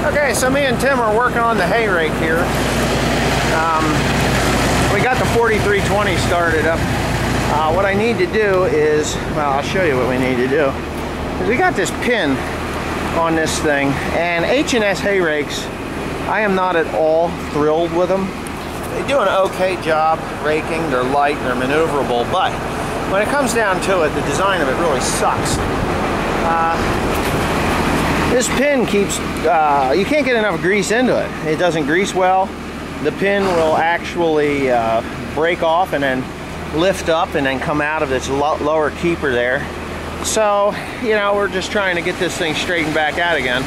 Okay, so me and Tim are working on the hay rake here. We got the 4320 started up. What I need to do is, well, I'll show you what we need to do. We got this pin on this thing, and H&S hay rakes, I am not at all thrilled with them. They do an okay job raking, they're light, they're maneuverable, but when it comes down to it, the design of it really sucks. This pin keeps, you can't get enough grease into it. It doesn't grease well. The pin will actually break off and then lift up and then come out of its lower keeper there. So, you know, we're just trying to get this thing straightened back out again.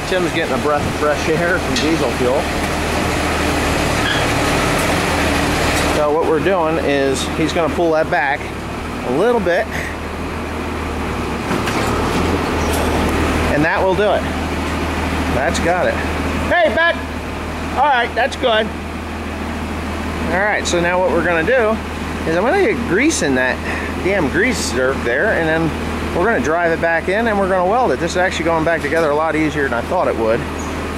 Tim's getting a breath of fresh air from diesel fuel. So what we're doing is he's going to pull that back a little bit. And that will do it. That's got it. Hey, Beck! Alright, that's good. Alright, so now what we're going to do is I'm going to get grease in that damn grease zerk there, and then we're going to drive it back in and we're going to weld it. This is actually going back together a lot easier than I thought it would.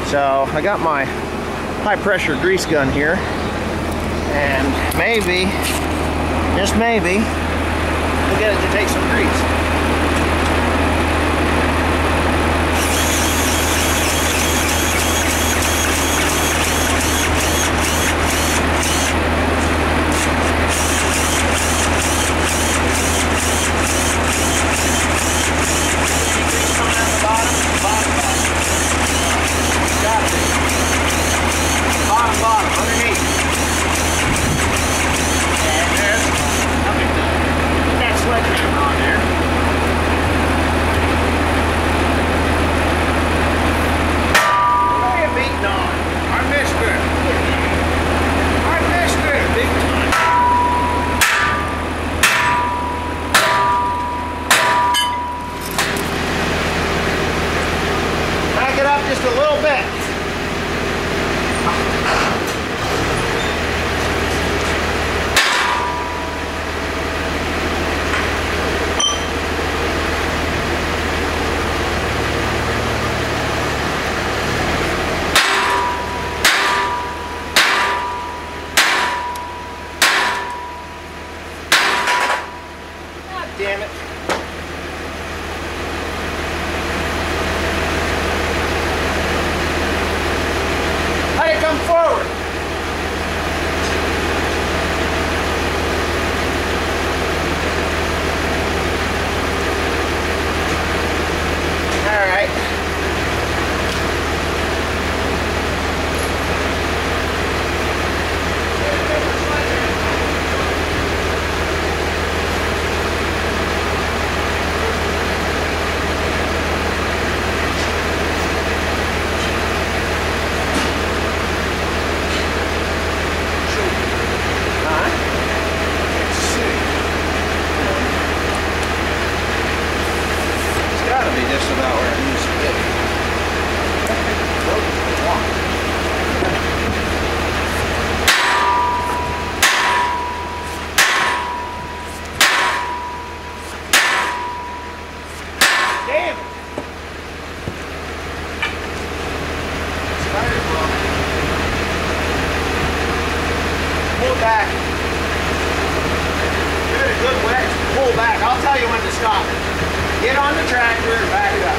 So I got my high pressure grease gun here, and maybe, just maybe, we'll get it to take some grease. Just a little bit. God damn it. Come forward. All right. Just about where it needs to be. Damn it! Spider blow. Pull back. Give it a good wet. Pull back. I'll tell you when to stop it. Get on the tractor and back it up.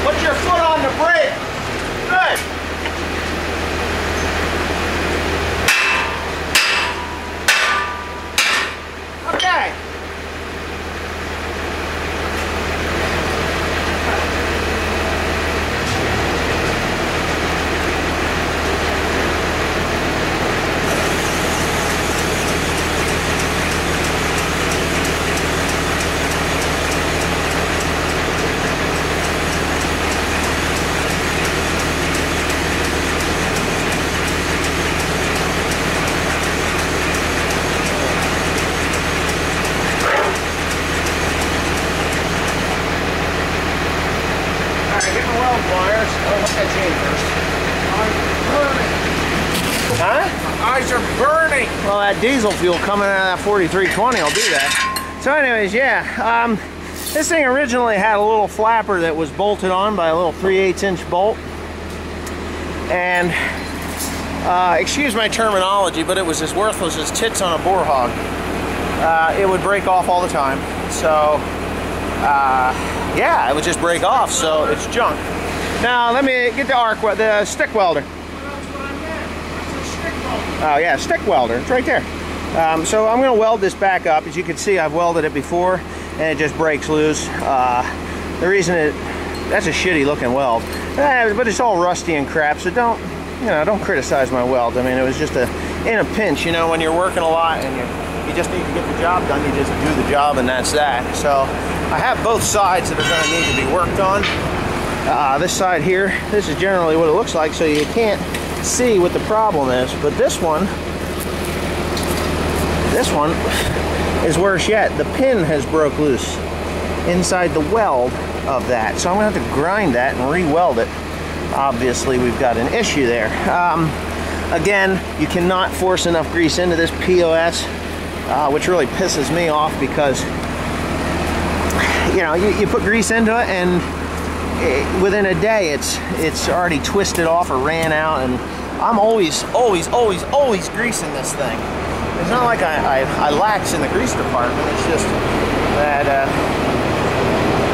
Put your foot on the brake. Good. Okay. hook that chain first. Huh? My eyes are burning. Well, that diesel fuel coming out of that 4320 will do that. So anyways, yeah, this thing originally had a little flapper that was bolted on by a little 3/8 inch bolt. And, excuse my terminology, but it was as worthless as tits on a boar hog. It would break off all the time. So, yeah, it would just break off, so it's junk. Now, let me get the stick welder. Oh yeah, stick welder, it's right there. So I'm going to weld this back up. As you can see, I've welded it before and it just breaks loose. The reason that's a shitty looking weld, but it's all rusty and crap, so don't criticize my weld. I mean, it was just in a pinch, you know, when you're working a lot and you just need to get the job done, you just do the job and that's that. So I have both sides that are going to need to be worked on. This side here, this is generally what it looks like, so you can't see what the problem is, but this one is worse yet. The pin has broke loose inside the weld of that, so I'm gonna have to grind that and re-weld it. Obviously we've got an issue there. Again, you cannot force enough grease into this POS, which really pisses me off, because you know, you put grease into it and within a day it's already twisted off or ran out, and I'm always greasing this thing. It's not like I lax in the grease department, it's just that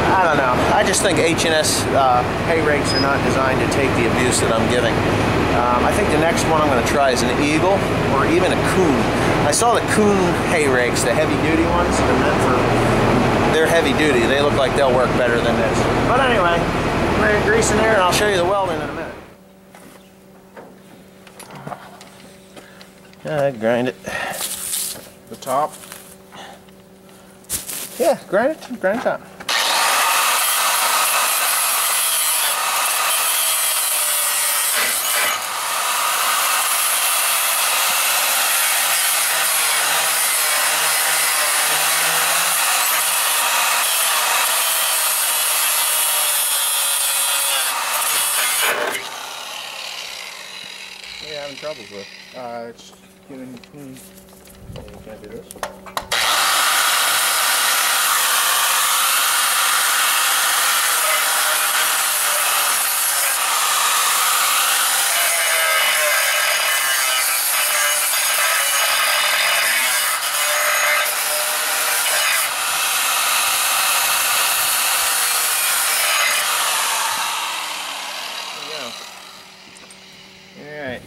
I don't know. I just think H&S hay rakes are not designed to take the abuse that I'm giving. I think the next one I'm going to try is an Eagle or even a Coon. I saw the Coon hay rakes, the heavy duty ones. They're heavy duty. They look like they'll work better than this. But anyway, I'm going to grease in there and I'll show you the welding in a minute. Grind it. The top? Yeah, grind it top. What are you having troubles with? It's getting clean. You can't do this. Alright.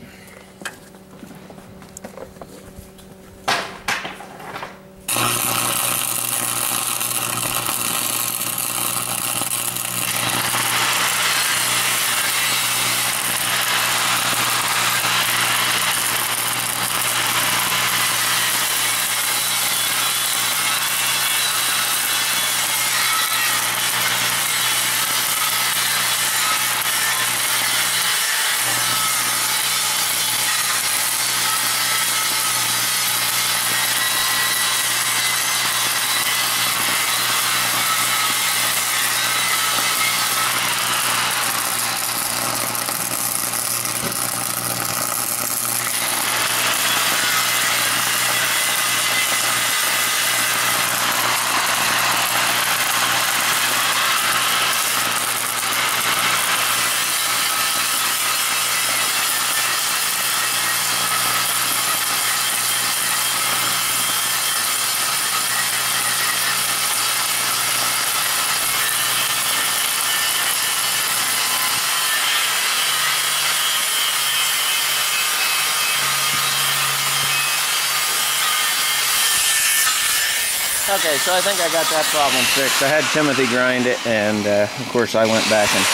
Okay, so I think I got that problem fixed. I had Timothy grind it, and of course I went back and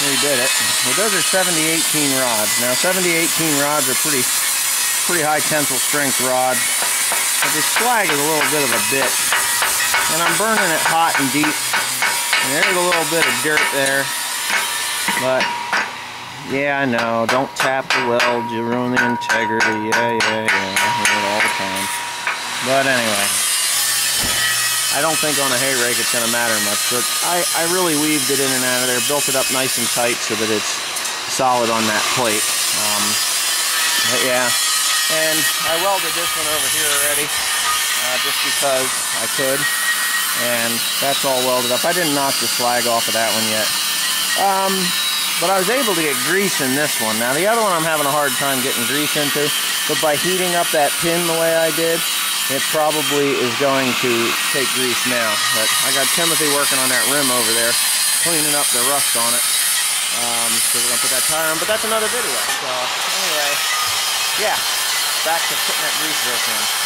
redid it. Well, those are 70-18 rods. Now 70-18 rods are pretty high tensile strength rods, but this slag is a little bit of a bitch. And I'm burning it hot and deep, and there's a little bit of dirt there, but yeah, I know, don't tap the weld, you ruin the integrity, yeah, I hear it all the time. But anyway, I don't think on a hay rake it's going to matter much, but I really weaved it in and out of there, built it up nice and tight so that it's solid on that plate. But yeah, and I welded this one over here already, just because I could, and that's all welded up. I didn't knock the slag off of that one yet. But I was able to get grease in this one. Now the other one I'm having a hard time getting grease into, but by heating up that pin the way I did, it probably is going to take grease now. But I got Timothy working on that rim over there, cleaning up the rust on it. So we're going to put that tire on, but that's another video. So anyway, yeah, back to putting that grease work in.